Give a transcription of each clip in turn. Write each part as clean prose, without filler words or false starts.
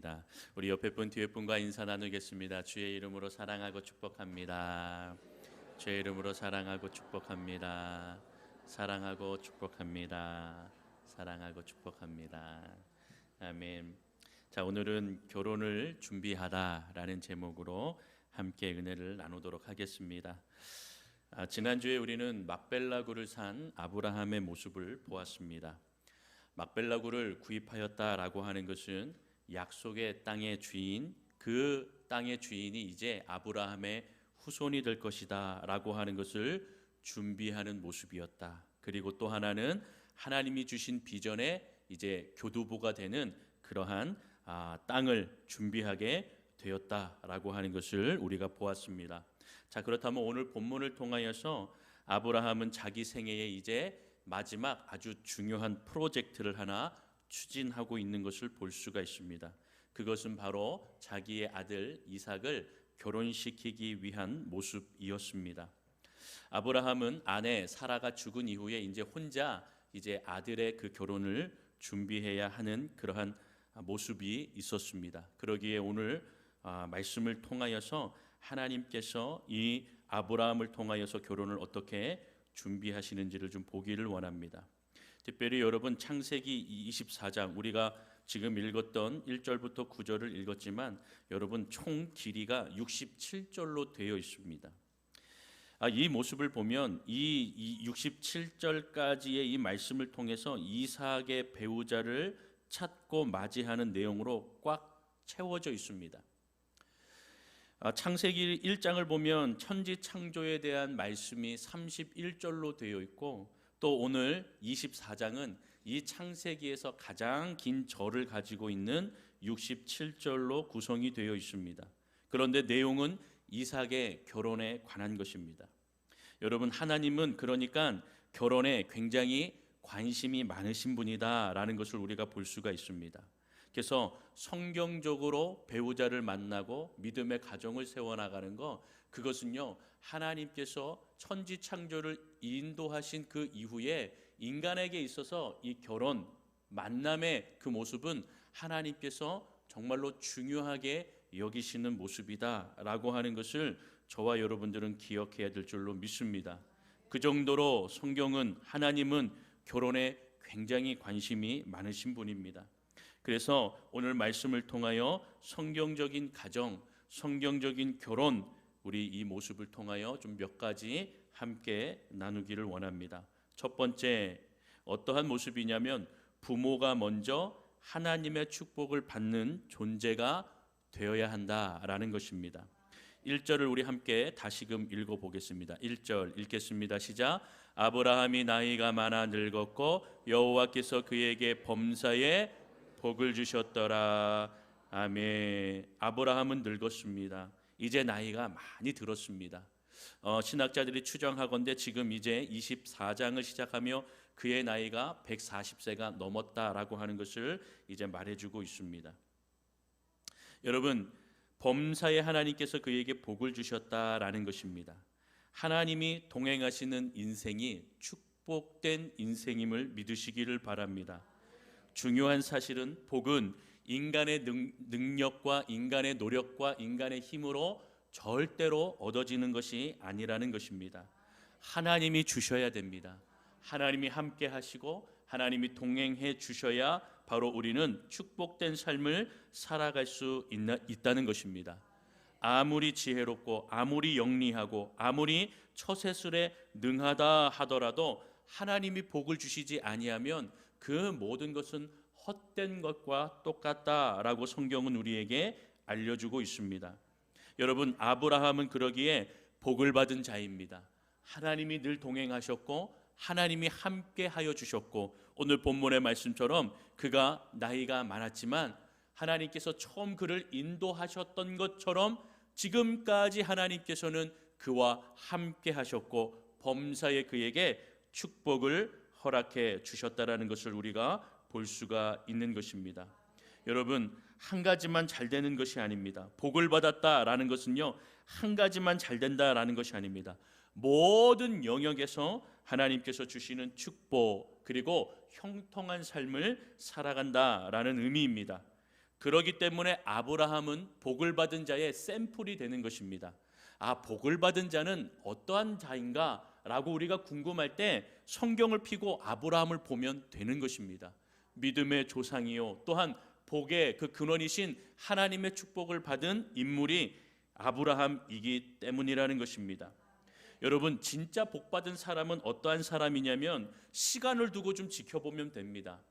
기도하겠습니다. 우리 옆에 분 뒤에 분과 인사 나누겠습니다. 주의 이름으로 사랑하고 축복합니다. 주의 이름으로 사랑하고 축복합니다. 사랑하고 축복합니다. 사랑하고 축복합니다. 아멘. 자, 오늘은 결혼을 준비하다라는 제목으로 함께 은혜를 나누도록 하겠습니다. 지난주에 우리는 막벨라굴을 산 아브라함의 모습을 보았습니다. 막벨라굴을 구입하였다라고 하는 것은 약속의 땅의 주인, 그 땅의 주인이 이제 아브라함의 후손이 될 것이다 라고 하는 것을 준비하는 모습이었다. 그리고 또 하나는 하나님이 주신 비전의 이제 교두보가 되는 그러한 땅을 준비하게 되었다라고 하는 것을 우리가 보았습니다. 자, 그렇다면 오늘 본문을 통하여서 아브라함은 자기 생애에 이제 마지막 아주 중요한 프로젝트를 하나 추진하고 있는 것을 볼 수가 있습니다. 그것은 바로 자기의 아들 이삭을 결혼시키기 위한 모습이었습니다. 아브라함은 아내 사라가 죽은 이후에 이제 혼자 이제 아들의 그 결혼을 준비해야 하는 그러한 모습이 있었습니다. 그러기에 오늘 말씀을 통하여서 하나님께서 이 아브라함을 통하여서 결혼을 어떻게 준비하시는지를 좀 보기를 원합니다. 특별히 여러분 창세기 24장 우리가 지금 읽었던 1절부터 9절을 읽었지만 여러분 총 길이가 67절로 되어 있습니다. 이 모습을 보면 이 67절까지의 이 말씀을 통해서 이삭의 배우자를 찾고 맞이하는 내용으로 꽉 채워져 있습니다. 창세기 1장을 보면 천지 창조에 대한 말씀이 31절로 되어 있고 또 오늘 24장은 이 창세기에서 가장 긴 절을 가지고 있는 67절로 구성이 되어 있습니다. 그런데 내용은 이삭의 결혼에 관한 것입니다. 여러분 하나님은 그러니까 결혼에 굉장히 관심이 많으신 분이다라는 것을 우리가 볼 수가 있습니다. 그래서 성경적으로 배우자를 만나고 믿음의 가정을 세워나가는 거 그것은요 하나님께서 천지 창조를 인도하신 그 이후에 인간에게 있어서 이 결혼 만남의 그 모습은 하나님께서 정말로 중요하게 여기시는 모습이다라고 하는 것을 저와 여러분들은 기억해야 될 줄로 믿습니다. 그 정도로 성경은 하나님은 결혼에 굉장히 관심이 많으신 분입니다. 그래서 오늘 말씀을 통하여 성경적인 가정, 성경적인 결혼 우리 이 모습을 통하여 좀 몇 가지 함께 나누기를 원합니다. 첫 번째 어떠한 모습이냐면 부모가 먼저 하나님의 축복을 받는 존재가 되어야 한다라는 것입니다. 1절을 우리 함께 다시금 읽어보겠습니다. 1절 읽겠습니다. 시작. 아브라함이 나이가 많아 늙었고 여호와께서 그에게 범사에 복을 주셨더라. 아멘. 아브라함은 늙었습니다. 이제 나이가 많이 들었습니다. 신학자들이 추정하건대 지금 이제 24장을 시작하며 그의 나이가 140세가 넘었다라고 하는 것을 이제 말해주고 있습니다. 여러분 범사에 하나님께서 그에게 복을 주셨다라는 것입니다. 하나님이 동행하시는 인생이 축복된 인생임을 믿으시기를 바랍니다. 중요한 사실은 복은 인간의 능력과 인간의 노력과 인간의 힘으로 절대로 얻어지는 것이 아니라는 것입니다. 하나님이 주셔야 됩니다. 하나님이 함께 하시고 하나님이 동행해 주셔야 바로 우리는 축복된 삶을 살아갈 수 있다는 것입니다. 아무리 지혜롭고 아무리 영리하고 아무리 처세술에 능하다 하더라도 하나님이 복을 주시지 아니하면 그 모든 것은 헛된 것과 똑같다라고 성경은 우리에게 알려주고 있습니다. 여러분 아브라함은 그러기에 복을 받은 자입니다. 하나님이 늘 동행하셨고 하나님이 함께 하여 주셨고 오늘 본문의 말씀처럼 그가 나이가 많았지만 하나님께서 처음 그를 인도하셨던 것처럼 지금까지 하나님께서는 그와 함께 하셨고 범사에 그에게 축복을 허락해 주셨다라는 것을 우리가 볼 수가 있는 것입니다. 여러분 한 가지만 잘 되는 것이 아닙니다. 복을 받았다라는 것은요 한 가지만 잘 된다라는 것이 아닙니다. 모든 영역에서 하나님께서 주시는 축복 그리고 형통한 삶을 살아간다라는 의미입니다. 그러기 때문에 아브라함은 복을 받은 자의 샘플이 되는 것입니다. 아, 복을 받은 자는 어떠한 자인가? 라고 우리가 궁금할 때 성경을 펴고 아브라함을 보면 되는 것입니다. 믿음의 조상이요, 또한 복의 그 근원이신 하나님의 축복을 받은 인물이 아브라함이기 때문이라는 것입니다. 여러분, 진짜 복 받은 사람은 어떠한 사람이냐면 시간을 두고 좀 지켜보면 됩니다.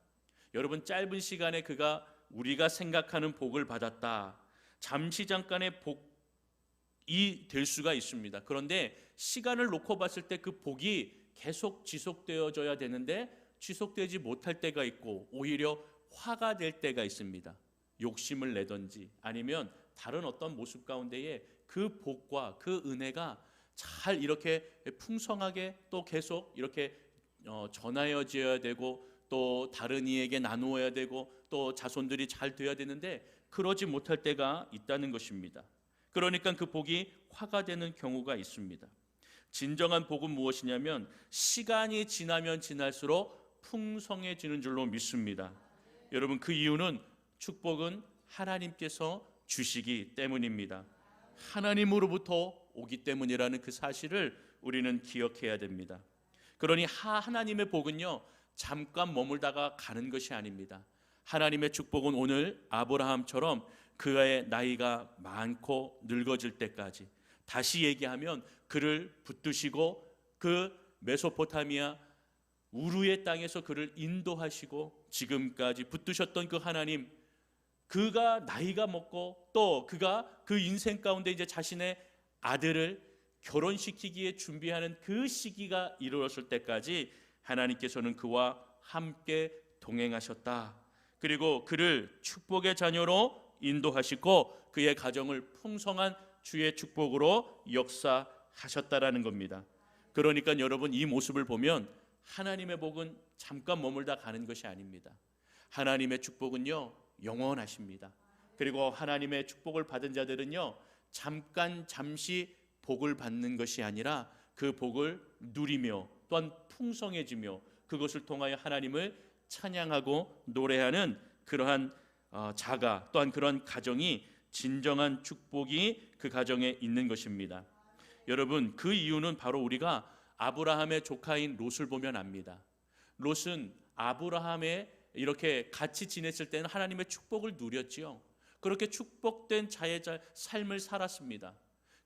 여러분, 짧은 시간에 그가 우리가 생각하는 복을 받았다, 잠시 잠깐의 복이 될 수가 있습니다. 그런데 시간을 놓고 봤을 때 그 복이 계속 지속되어져야 되는데 지속되지 못할 때가 있고 오히려 화가 될 때가 있습니다. 욕심을 내든지 아니면 다른 어떤 모습 가운데에 그 복과 그 은혜가 잘 이렇게 풍성하게 또 계속 이렇게 전하여져야 되고 또 다른 이에게 나누어야 되고 또 자손들이 잘 되어야 되는데 그러지 못할 때가 있다는 것입니다. 그러니까 그 복이 화가 되는 경우가 있습니다. 진정한 복은 무엇이냐면 시간이 지나면 지날수록 풍성해지는 줄로 믿습니다. 여러분, 그 이유는 축복은 하나님께서 주시기 때문입니다. 하나님으로부터 오기 때문이라는 그 사실을 우리는 기억해야 됩니다. 그러니 하나님의 복은요, 잠깐 머물다가 가는 것이 아닙니다. 하나님의 축복은 오늘 아브라함처럼 그의 나이가 많고 늙어질 때까지, 다시 얘기하면 그를 붙드시고 그 메소포타미아 우르의 땅에서 그를 인도하시고 지금까지 붙드셨던 그 하나님, 그가 나이가 먹고 또 그가 그 인생 가운데 이제 자신의 아들을 결혼시키기에 준비하는 그 시기가 이르렀을 때까지 하나님께서는 그와 함께 동행하셨다. 그리고 그를 축복의 자녀로 인도하시고 그의 가정을 풍성한 주의 축복으로 역사하셨다라는 겁니다. 그러니까 여러분, 이 모습을 보면 하나님의 복은 잠깐 머물다 가는 것이 아닙니다. 하나님의 축복은요, 영원하십니다. 그리고 하나님의 축복을 받은 자들은요, 잠시 복을 받는 것이 아니라 그 복을 누리며 또한 풍성해지며 그것을 통하여 하나님을 찬양하고 노래하는 그러한 자가, 또한 그러한 가정이 진정한 축복이 그 가정에 있는 것입니다. 여러분, 그 이유는 바로 우리가 아브라함의 조카인 롯을 보면 압니다. 롯은 아브라함의 이렇게 같이 지냈을 때는 하나님의 축복을 누렸지요. 그렇게 축복된 자의 삶을 살았습니다.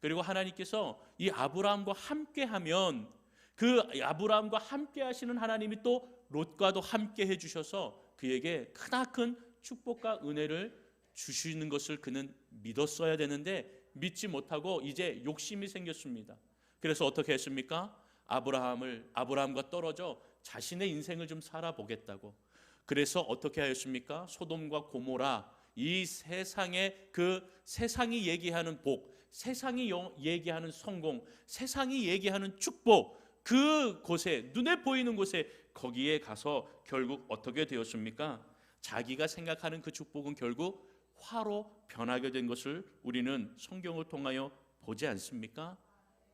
그리고 하나님께서 이 아브라함과 함께하면 그 아브라함과 함께 하시는 하나님이 또 롯과도 함께 해주셔서 그에게 크나큰 축복과 은혜를 주시는 것을 그는 믿었어야 되는데 믿지 못하고 이제 욕심이 생겼습니다. 그래서 어떻게 했습니까? 아브라함과 떨어져 자신의 인생을 좀 살아보겠다고. 그래서 어떻게 하였습니까? 소돔과 고모라, 이 세상의 그 세상이 얘기하는 복, 세상이 얘기하는 성공, 세상이 얘기하는 축복, 그 곳에, 눈에 보이는 곳에 거기에 가서 결국 어떻게 되었습니까? 자기가 생각하는 그 축복은 결국 화로 변하게 된 것을 우리는 성경을 통하여 보지 않습니까?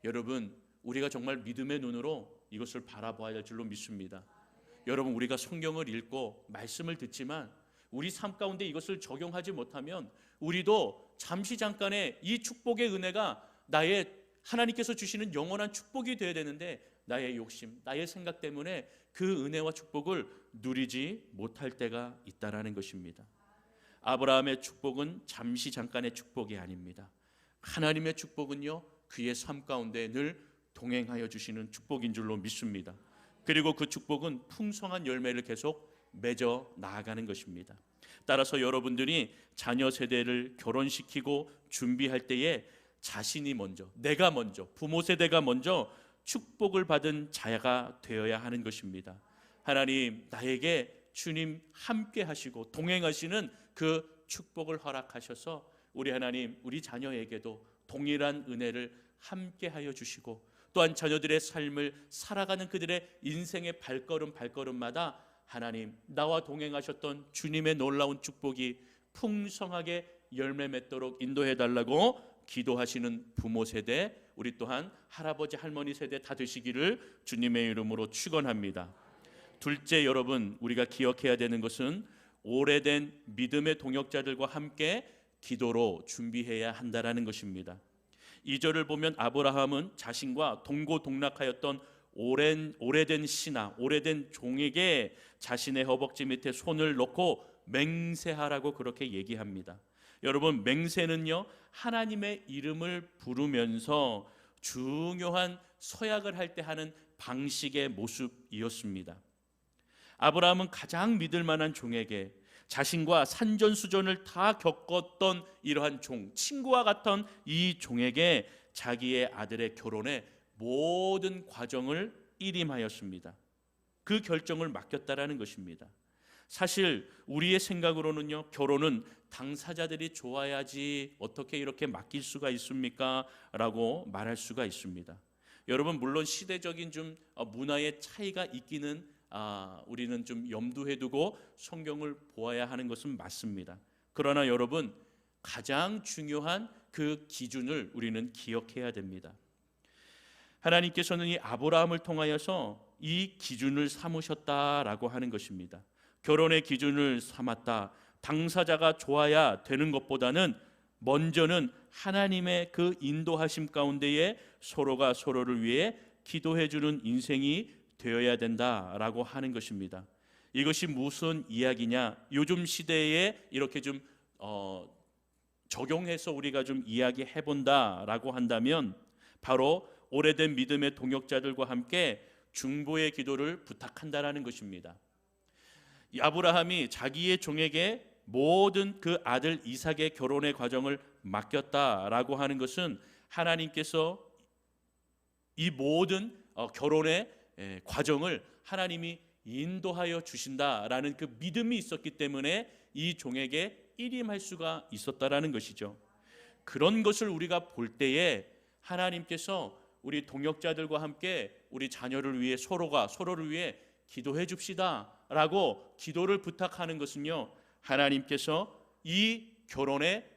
여러분, 우리가 정말 믿음의 눈으로 이것을 바라봐야 할 줄로 믿습니다. 여러분, 우리가 성경을 읽고 말씀을 듣지만 우리 삶 가운데 이것을 적용하지 못하면 우리도 잠시 잠깐의 이 축복의 은혜가 나의 하나님께서 주시는 영원한 축복이 되어야 되는데 나의 욕심, 나의 생각 때문에 그 은혜와 축복을 누리지 못할 때가 있다라는 것입니다. 아브라함의 축복은 잠시 잠깐의 축복이 아닙니다. 하나님의 축복은요, 그의 삶 가운데 늘 동행하여 주시는 축복인 줄로 믿습니다. 그리고 그 축복은 풍성한 열매를 계속 맺어 나아가는 것입니다. 따라서 여러분들이 자녀 세대를 결혼시키고 준비할 때에 자신이 먼저, 내가 먼저, 부모 세대가 먼저 축복을 받은 자가 되어야 하는 것입니다. 하나님, 나에게 주님 함께 하시고 동행하시는 그 축복을 허락하셔서 우리 하나님, 우리 자녀에게도 동일한 은혜를 함께 하여 주시고 또한 자녀들의 삶을 살아가는 그들의 인생의 발걸음마다 하나님, 나와 동행하셨던 주님의 놀라운 축복이 풍성하게 열매 맺도록 인도해 달라고 기도하시는 부모 세대, 우리 또한 할아버지 할머니 세대 다 되시기를 주님의 이름으로 축원합니다. 둘째, 여러분, 우리가 기억해야 되는 것은 오래된 믿음의 동역자들과 함께 기도로 준비해야 한다라는 것입니다. 2절을 보면 아브라함은 자신과 동고동락하였던 오래된 신하, 오래된 종에게 자신의 허벅지 밑에 손을 놓고 맹세하라고 그렇게 얘기합니다. 여러분, 맹세는요, 하나님의 이름을 부르면서 중요한 서약을 할 때 하는 방식의 모습이었습니다. 아브라함은 가장 믿을 만한 종에게 자신과 산전수전을 다 겪었던 이러한 종, 친구와 같던 이 종에게 자기의 아들의 결혼의 모든 과정을 일임하였습니다. 그 결정을 맡겼다라는 것입니다. 사실 우리의 생각으로는요, 결혼은 당사자들이 좋아야지 어떻게 이렇게 맡길 수가 있습니까? 라고 말할 수가 있습니다. 여러분, 물론 시대적인 좀 문화의 차이가 있기는 우리는 좀 염두에 두고 성경을 보아야 하는 것은 맞습니다. 그러나 여러분, 가장 중요한 그 기준을 우리는 기억해야 됩니다. 하나님께서는 이 아브라함을 통하여서 이 기준을 삼으셨다라고 하는 것입니다. 결혼의 기준을 삼았다. 당사자가 좋아야 되는 것보다는 먼저는 하나님의 그 인도하심 가운데에 서로가 서로를 위해 기도해 주는 인생이 되어야 된다라고 하는 것입니다. 이것이 무슨 이야기냐? 요즘 시대에 이렇게 좀 적용해서 우리가 좀 이야기해 본다라고 한다면 바로 오래된 믿음의 동역자들과 함께 중보의 기도를 부탁한다라는 것입니다. 아브라함이 자기의 종에게 모든 그 아들 이삭의 결혼의 과정을 맡겼다라고 하는 것은 하나님께서 이 모든 결혼의 과정을 하나님이 인도하여 주신다라는 그 믿음이 있었기 때문에 이 종에게 일임할 수가 있었다라는 것이죠. 그런 것을 우리가 볼 때에 하나님께서 우리 동역자들과 함께 우리 자녀를 위해 서로가 서로를 위해 기도해 줍시다 라고 기도를 부탁하는 것은요, 하나님께서 이 결혼의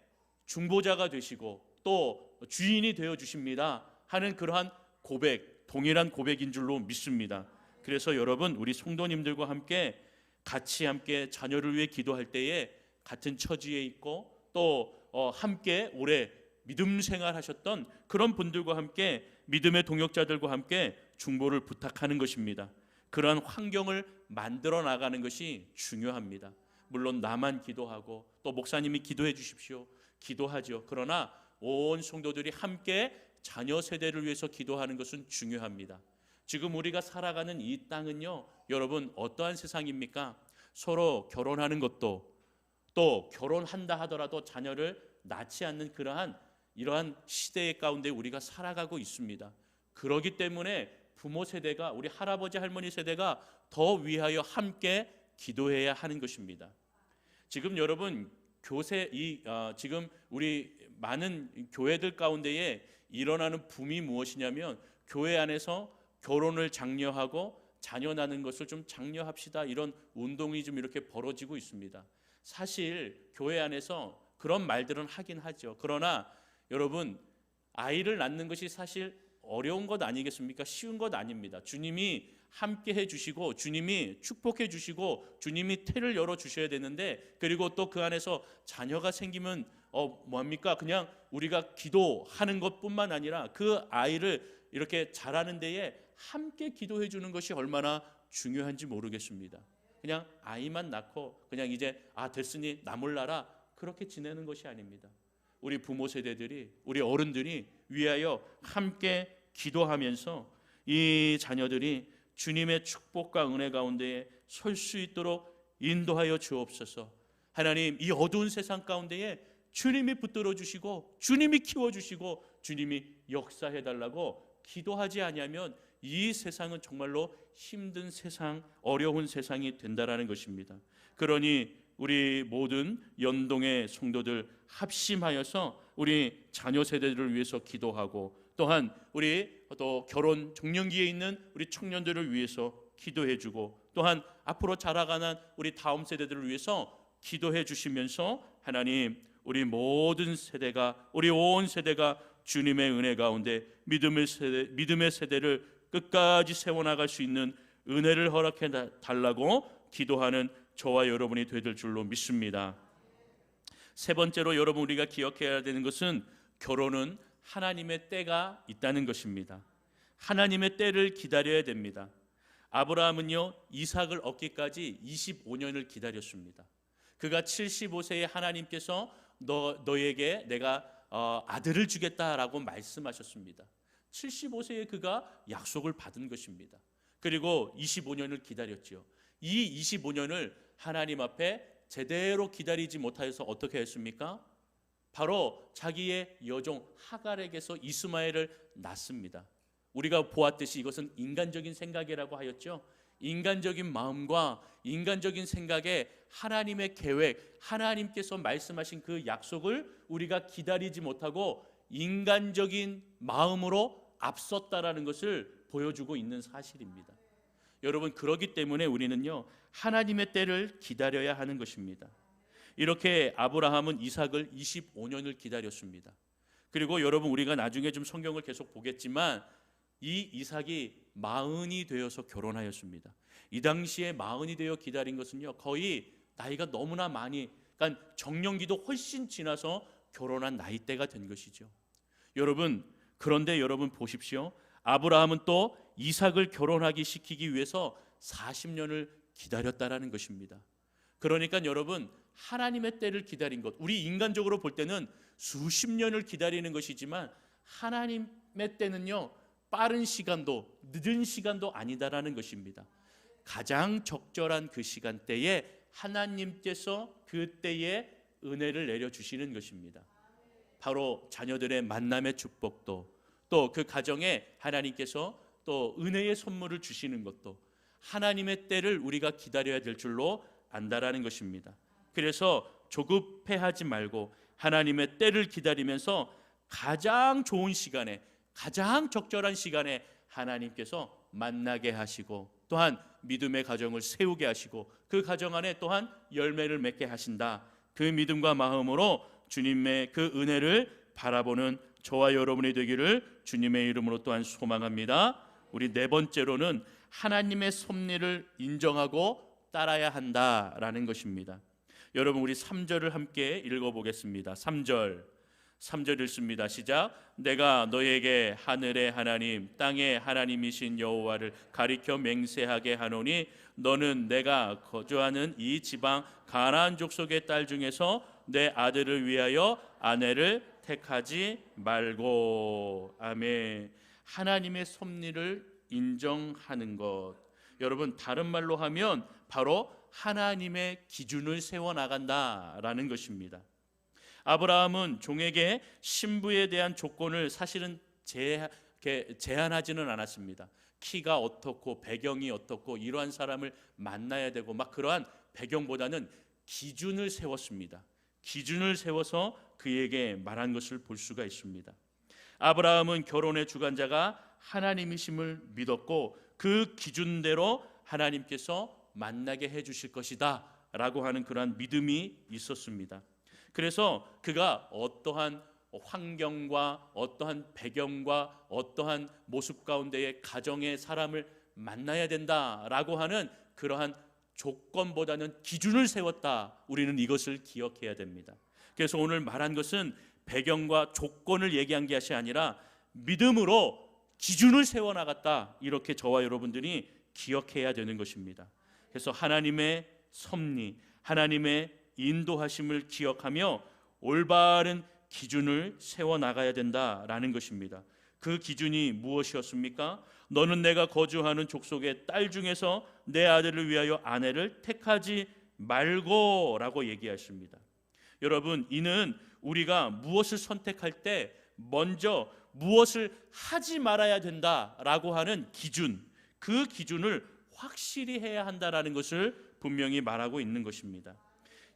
중보자가 되시고 또 주인이 되어 주십니다 하는 그러한 고백, 동일한 고백인 줄로 믿습니다. 그래서 여러분, 우리 성도님들과 함께 같이 함께 자녀를 위해 기도할 때에 같은 처지에 있고 또 함께 오래 믿음 생활하셨던 그런 분들과 함께 믿음의 동역자들과 함께 중보를 부탁하는 것입니다. 그러한 환경을 만들어 나가는 것이 중요합니다. 물론 나만 기도하고 또 목사님이 기도해 주십시오, 기도하죠. 그러나 온 성도들이 함께 자녀 세대를 위해서 기도하는 것은 중요합니다. 지금 우리가 살아가는 이 땅은요, 여러분 어떠한 세상입니까? 서로 결혼하는 것도 또 결혼한다 하더라도 자녀를 낳지 않는 이러한 시대 가운데 우리가 살아가고 있습니다. 그렇기 때문에 부모 세대가, 우리 할아버지 할머니 세대가 더 위하여 함께 기도해야 하는 것입니다. 지금 여러분 지금 우리 많은 교회들 가운데에 일어나는 붐이 무엇이냐면 교회 안에서 결혼을 장려하고 자녀 낳는 것을 좀 장려합시다, 이런 운동이 좀 이렇게 벌어지고 있습니다. 사실 교회 안에서 그런 말들은 하긴 하죠. 그러나 여러분, 아이를 낳는 것이 사실 어려운 것 아니겠습니까? 쉬운 것 아닙니다. 주님이 함께 해주시고 주님이 축복해 주시고 주님이 태를 열어 주셔야 되는데, 그리고 또 그 안에서 자녀가 생기면 뭡니까? 그냥 우리가 기도하는 것뿐만 아니라 그 아이를 이렇게 자라는 데에 함께 기도해 주는 것이 얼마나 중요한지 모르겠습니다. 그냥 아이만 낳고 그냥 이제 됐으니 나 몰라라 그렇게 지내는 것이 아닙니다. 우리 부모 세대들이, 우리 어른들이 위하여 함께 기도하면서 이 자녀들이 주님의 축복과 은혜 가운데에 설 수 있도록 인도하여 주옵소서. 하나님, 이 어두운 세상 가운데에 주님이 붙들어 주시고 주님이 키워 주시고 주님이 역사해 달라고 기도하지 아니하면 이 세상은 정말로 힘든 세상, 어려운 세상이 된다라는 것입니다. 그러니 우리 모든 연동의 성도들 합심하여서 우리 자녀 세대들을 위해서 기도하고, 또한 우리 또 결혼 정년기에 있는 우리 청년들을 위해서 기도해주고, 또한 앞으로 자라가는 우리 다음 세대들을 위해서 기도해 주시면서 하나님, 우리 모든 세대가, 우리 온 세대가 주님의 은혜 가운데 믿음의 세대를 끝까지 세워나갈 수 있는 은혜를 허락해 달라고 기도하는 저와 여러분이 되될 줄로 믿습니다. 세 번째로 여러분 우리가 기억해야 되는 것은 결혼은 하나님의 때가 있다는 것입니다. 하나님의 때를 기다려야 됩니다. 아브라함은요 이삭을 얻기까지 25년을 기다렸습니다. 그가 75세에 하나님께서 너에게 내가 아들을 주겠다라고 말씀하셨습니다. 75세에 그가 약속을 받은 것입니다. 그리고 25년을 기다렸죠. 이 25년을 하나님 앞에 제대로 기다리지 못하여서 어떻게 했습니까? 바로 자기의 여종 하갈에게서 이스마엘을 낳습니다. 우리가 보았듯이 이것은 인간적인 생각이라고 하였죠. 인간적인 마음과 인간적인 생각에 하나님의 계획, 하나님께서 말씀하신 그 약속을 우리가 기다리지 못하고 인간적인 마음으로 앞섰다라는 것을 보여주고 있는 사실입니다. 여러분 그러기 때문에 우리는요 하나님의 때를 기다려야 하는 것입니다. 이렇게 아브라함은 이삭을 25년을 기다렸습니다. 그리고 여러분 우리가 나중에 좀 성경을 계속 보겠지만 이 이삭이 마흔이 되어서 결혼하였습니다. 이 당시에 마흔이 되어 기다린 것은요 거의 나이가 너무나 많이, 그러니까 정년기도 훨씬 지나서 결혼한 나이대가 된 것이죠. 여러분 그런데 여러분 보십시오. 아브라함은 또 이삭을 결혼하기 시키기 위해서 40년을 기다렸다라는 것입니다. 그러니까 여러분 하나님의 때를 기다린 것, 우리 인간적으로 볼 때는 수십 년을 기다리는 것이지만 하나님의 때는요 빠른 시간도 늦은 시간도 아니다라는 것입니다. 가장 적절한 그 시간대에 하나님께서 그때에 은혜를 내려주시는 것입니다. 바로 자녀들의 만남의 축복도, 또 그 가정에 하나님께서 또 은혜의 선물을 주시는 것도 하나님의 때를 우리가 기다려야 될 줄로 안다라는 것입니다. 그래서 조급해하지 말고 하나님의 때를 기다리면서 가장 좋은 시간에, 가장 적절한 시간에 하나님께서 만나게 하시고 또한 믿음의 가정을 세우게 하시고 그 가정 안에 또한 열매를 맺게 하신다. 그 믿음과 마음으로 주님의 그 은혜를 바라보는 저와 여러분이 되기를 주님의 이름으로 또한 소망합니다. 우리 네 번째로는 하나님의 섭리를 인정하고 따라야 한다라는 것입니다. 여러분 우리 3절을 함께 읽어보겠습니다. 3절 읽습니다. 시작. 내가 너에게 하늘의 하나님 땅의 하나님이신 여호와를 가리켜 맹세하게 하노니 너는 내가 거주하는 이 지방 가나안 족속의 딸 중에서 내 아들을 위하여 아내를 택하지 말고. 아멘. 하나님의 섭리를 인정하는 것, 여러분 다른 말로 하면 바로 하나님의 기준을 세워나간다라는 것입니다. 아브라함은 종에게 신부에 대한 조건을 사실은 제한하지는 않았습니다. 키가 어떻고 배경이 어떻고 이러한 사람을 만나야 되고 막 그러한 배경보다는 기준을 세웠습니다. 기준을 세워서 그에게 말한 것을 볼 수가 있습니다. 아브라함은 결혼의 주관자가 하나님이심을 믿었고 그 기준대로 하나님께서 만나게 해주실 것이다 라고 하는 그러한 믿음이 있었습니다. 그래서 그가 어떠한 환경과 어떠한 배경과 어떠한 모습 가운데의 가정의 사람을 만나야 된다라고 하는 그러한 조건보다는 기준을 세웠다. 우리는 이것을 기억해야 됩니다. 그래서 오늘 말한 것은 배경과 조건을 얘기한 것이 아니라 믿음으로 기준을 세워나갔다. 이렇게 저와 여러분들이 기억해야 되는 것입니다. 그래서 하나님의 섭리, 하나님의 인도하심을 기억하며 올바른 기준을 세워나가야 된다라는 것입니다. 그 기준이 무엇이었습니까? 너는 내가 거주하는 족속의 딸 중에서 내 아들을 위하여 아내를 택하지 말고 라고 얘기하십니다. 여러분 이는 우리가 무엇을 선택할 때 먼저 무엇을 하지 말아야 된다라고 하는 기준, 그 기준을 확실히 해야 한다라는 것을 분명히 말하고 있는 것입니다.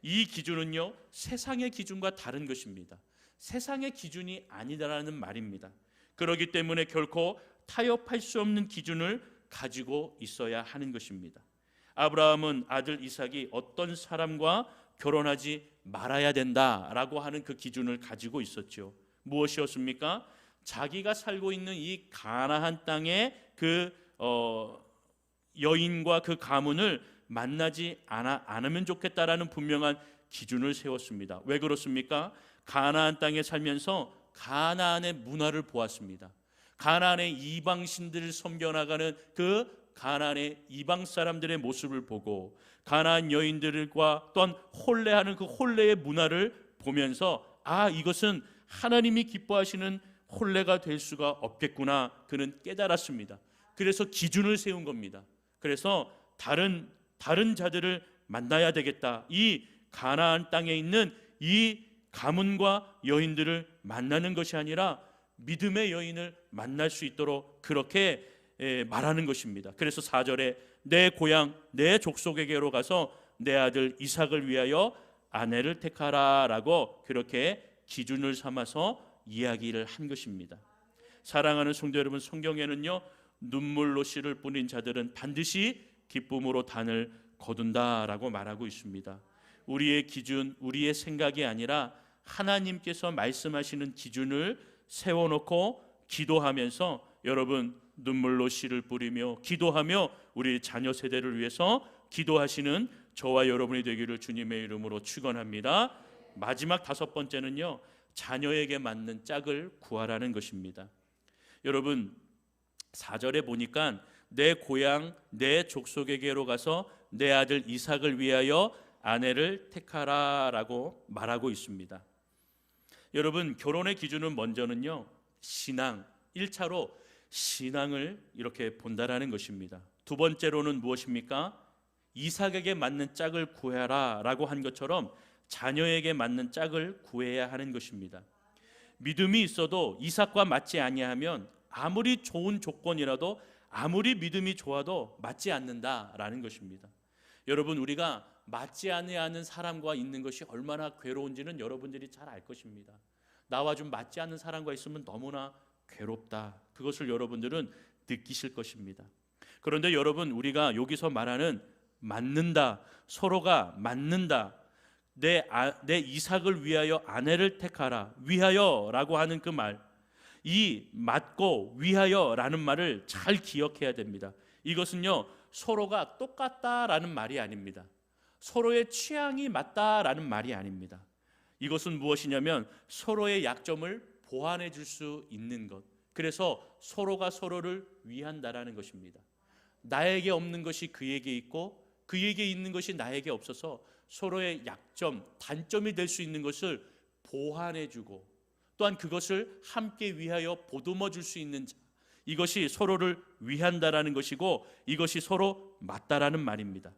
이 기준은요 세상의 기준과 다른 것입니다. 세상의 기준이 아니다라는 말입니다. 그렇기 때문에 결코 타협할 수 없는 기준을 가지고 있어야 하는 것입니다. 아브라함은 아들 이삭이 어떤 사람과 결혼하지 말아야 된다라고 하는 그 기준을 가지고 있었죠. 무엇이었습니까? 자기가 살고 있는 이 가나안 땅의 그 여인과 그 가문을 만나지 않으면 좋겠다라는 분명한 기준을 세웠습니다. 왜 그렇습니까? 가나안 땅에 살면서 가나안의 문화를 보았습니다. 가나안의 이방신들을 섬겨나가는 그 가나안의 이방 사람들의 모습을 보고 가나안 여인들과 또한 혼례하는 그 혼례의 문화를 보면서 이것은 하나님이 기뻐하시는 혼례가 될 수가 없겠구나 그는 깨달았습니다. 그래서 기준을 세운 겁니다. 그래서 다른 자들을 만나야 되겠다. 이 가나안 땅에 있는 이 가문과 여인들을 만나는 것이 아니라 믿음의 여인을 만날 수 있도록 그렇게 말하는 것입니다. 그래서 4절에 내 고향 내 족속에게로 가서 내 아들 이삭을 위하여 아내를 택하라 라고 그렇게 기준을 삼아서 이야기를 한 것입니다. 사랑하는 성도 여러분, 성경에는요 눈물로 씨를 뿌린 자들은 반드시 기쁨으로 단을 거둔다라고 말하고 있습니다. 우리의 기준, 우리의 생각이 아니라 하나님께서 말씀하시는 기준을 세워놓고 기도하면서 여러분 눈물로 씨를 뿌리며 기도하며 우리 자녀 세대를 위해서 기도하시는 저와 여러분이 되기를 주님의 이름으로 축원합니다. 마지막 5번째는요 자녀에게 맞는 짝을 구하라는 것입니다. 여러분 4절에 보니까 내 고향 내 족속에게로 가서 내 아들 이삭을 위하여 아내를 택하라 라고 말하고 있습니다. 여러분 결혼의 기준은 먼저는요 신앙, 1차로 신앙을 이렇게 본다라는 것입니다. 두 번째로는 무엇입니까? 이삭에게 맞는 짝을 구해라 라고 한 것처럼 자녀에게 맞는 짝을 구해야 하는 것입니다. 믿음이 있어도 이삭과 맞지 아니하면 아무리 좋은 조건이라도 아무리 믿음이 좋아도 맞지 않는다라는 것입니다. 여러분 우리가 맞지 아니하는 사람과 있는 것이 얼마나 괴로운지는 여러분들이 잘 알 것입니다. 나와 좀 맞지 않는 사람과 있으면 너무나 괴롭다. 그것을 여러분들은 느끼실 것입니다. 그런데 여러분 우리가 여기서 말하는 맞는다, 서로가 맞는다, 내 이삭을 위하여 아내를 택하라, 위하여라고 하는 그 말, 이 맞고 위하여라는 말을 잘 기억해야 됩니다. 이것은요 서로가 똑같다라는 말이 아닙니다. 서로의 취향이 맞다라는 말이 아닙니다. 이것은 무엇이냐면 서로의 약점을 보완해 줄 수 있는 것, 그래서 서로가 서로를 위한다라는 것입니다. 나에게 없는 것이 그에게 있고 그에게 있는 것이 나에게 없어서 서로의 약점, 단점이 될 수 있는 것을 보완해 주고 또한 그것을 함께 위하여 보듬어 줄 수 있는 자, 이것이 서로를 위한다라는 것이고 이것이 서로 맞다라는 말입니다.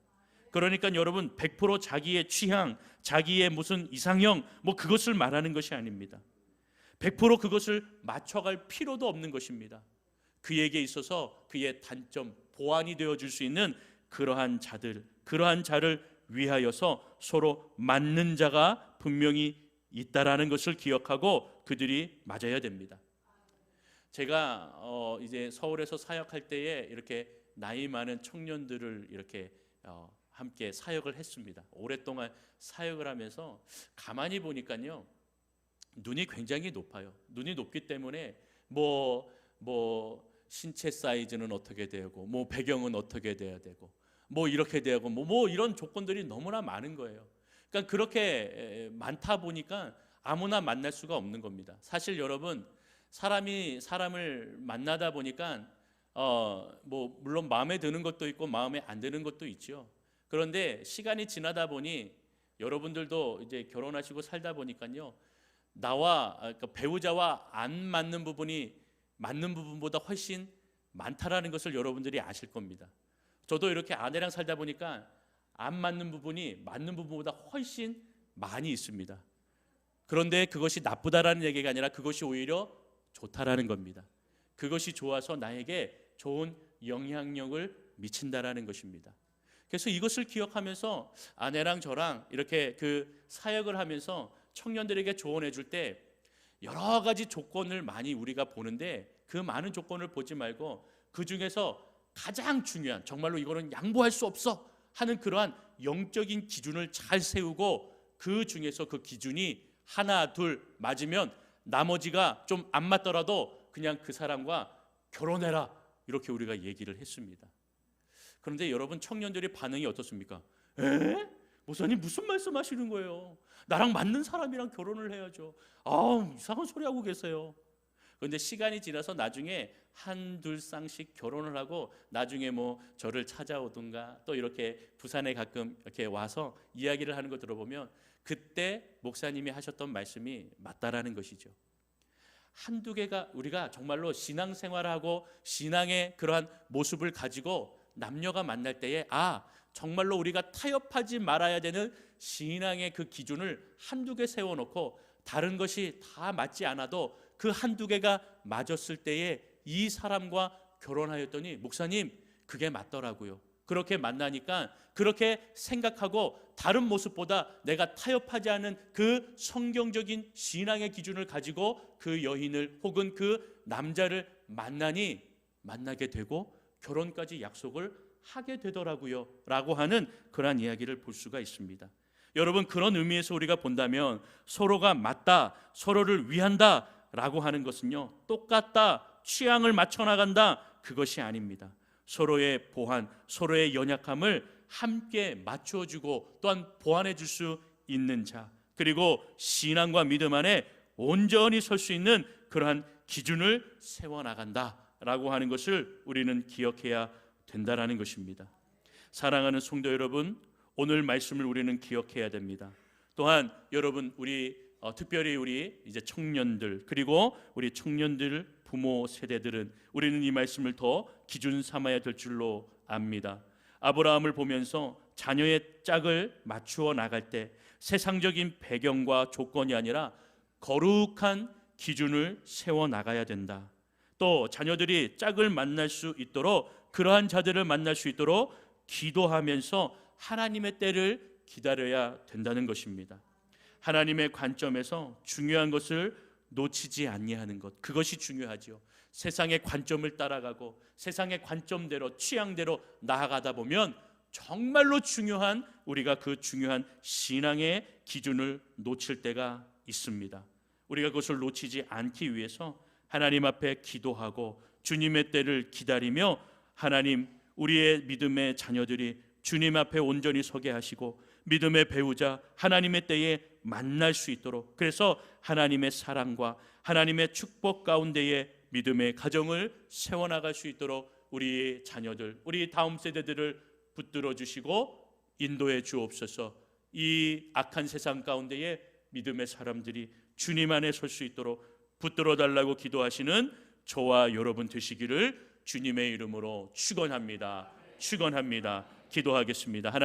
그러니까 여러분 100% 자기의 취향, 자기의 무슨 이상형 그것을 말하는 것이 아닙니다. 100% 그것을 맞춰갈 필요도 없는 것입니다. 그에게 있어서 그의 단점, 보완이 되어줄 수 있는 그러한 자를 위하여서 서로 맞는 자가 분명히 있다라는 것을 기억하고 그들이 맞아야 됩니다. 제가 이제 서울에서 사역할 때에 이렇게 나이 많은 청년들을 이렇게 함께 사역을 했습니다. 오랫동안 사역을 하면서 가만히 보니까요 눈이 굉장히 높아요. 눈이 높기 때문에 뭐 신체 사이즈는 어떻게 되고 배경은 어떻게 돼야 되고 이렇게 되고 이런 조건들이 너무나 많은 거예요. 그러니까 그렇게 많다 보니까 아무나 만날 수가 없는 겁니다. 사실 여러분 사람이 사람을 만나다 보니까 물론 마음에 드는 것도 있고 마음에 안 드는 것도 있죠. 그런데 시간이 지나다 보니 여러분들도 이제 결혼하시고 살다 보니까요 그러니까 배우자와 안 맞는 부분이 맞는 부분보다 훨씬 많다라는 것을 여러분들이 아실 겁니다. 저도 이렇게 아내랑 살다 보니까 안 맞는 부분이 맞는 부분보다 훨씬 많이 있습니다. 그런데 그것이 나쁘다라는 얘기가 아니라 그것이 오히려 좋다라는 겁니다. 그것이 좋아서 나에게 좋은 영향력을 미친다라는 것입니다. 그래서 이것을 기억하면서 아내랑 저랑 이렇게 그 사역을 하면서 청년들에게 조언해 줄 때 여러 가지 조건을 많이 우리가 보는데 그 많은 조건을 보지 말고 그 중에서 가장 중요한 정말로 이거는 양보할 수 없어 하는 그러한 영적인 기준을 잘 세우고 그 중에서 그 기준이 하나 둘 맞으면 나머지가 좀 안 맞더라도 그냥 그 사람과 결혼해라 이렇게 우리가 얘기를 했습니다. 그런데 여러분, 청년들의 반응이 어떻습니까? 에? 목사님 무슨 말씀하시는 거예요? 나랑 맞는 사람이랑 결혼을 해야죠. 이상한 소리 하고 계세요. 그런데 시간이 지나서 나중에 한둘 쌍씩 결혼을 하고 나중에 뭐 저를 찾아오든가 또 이렇게 부산에 가끔 이렇게 와서 이야기를 하는 거 들어보면 그때 목사님이 하셨던 말씀이 맞다라는 것이죠. 한두 개가 우리가 정말로 신앙생활하고 신앙의 그러한 모습을 가지고 남녀가 만날 때에 정말로 우리가 타협하지 말아야 되는 신앙의 그 기준을 한두 개 세워놓고 다른 것이 다 맞지 않아도 그 한두 개가 맞았을 때에 이 사람과 결혼하였더니 목사님 그게 맞더라고요. 그렇게 만나니까 그렇게 생각하고 다른 모습보다 내가 타협하지 않은 그 성경적인 신앙의 기준을 가지고 그 여인을 혹은 그 남자를 만나게 되고 결혼까지 약속을 하게 되더라고요 라고 하는 그러한 이야기를 볼 수가 있습니다. 여러분, 그런 의미에서 우리가 본다면 서로가 맞다, 서로를 위한다 라고 하는 것은요, 똑같다, 취향을 맞춰 나간다, 그것이 아닙니다. 서로의 보완, 서로의 연약함을 함께 맞춰주고 또한 보완해 줄 수 있는 자, 그리고 신앙과 믿음 안에 온전히 설 수 있는 그러한 기준을 세워나간다라고 하는 것을 우리는 기억해야 된다라는 것입니다. 사랑하는 성도 여러분, 오늘 말씀을 우리는 기억해야 됩니다. 또한 여러분, 특별히 우리 이제 청년들, 그리고 우리 청년들 부모 세대들은 우리는 이 말씀을 더 기준 삼아야 될 줄로 압니다. 아브라함을 보면서 자녀의 짝을 맞추어 나갈 때 세상적인 배경과 조건이 아니라 거룩한 기준을 세워 나가야 된다. 또 자녀들이 짝을 만날 수 있도록, 그러한 자들을 만날 수 있도록 기도하면서 하나님의 때를 기다려야 된다는 것입니다. 하나님의 관점에서 중요한 것을 놓치지 아니하는 것, 그것이 중요하죠. 세상의 관점을 따라가고 세상의 관점대로 취향대로 나아가다 보면 정말로 중요한, 우리가 그 중요한 신앙의 기준을 놓칠 때가 있습니다. 우리가 그것을 놓치지 않기 위해서 하나님 앞에 기도하고 주님의 때를 기다리며 하나님, 우리의 믿음의 자녀들이 주님 앞에 온전히 서게 하시고 믿음의 배우자 하나님의 때에 만날 수 있도록, 그래서 하나님의 사랑과 하나님의 축복 가운데에 믿음의 가정을 세워나갈 수 있도록 우리 자녀들, 우리 다음 세대들을 붙들어 주시고 인도해 주옵소서. 이 악한 세상 가운데에 믿음의 사람들이 주님 안에 설 수 있도록 붙들어 달라고 기도하시는 저와 여러분 되시기를 주님의 이름으로 축원합니다. 기도하겠습니다. 하나님,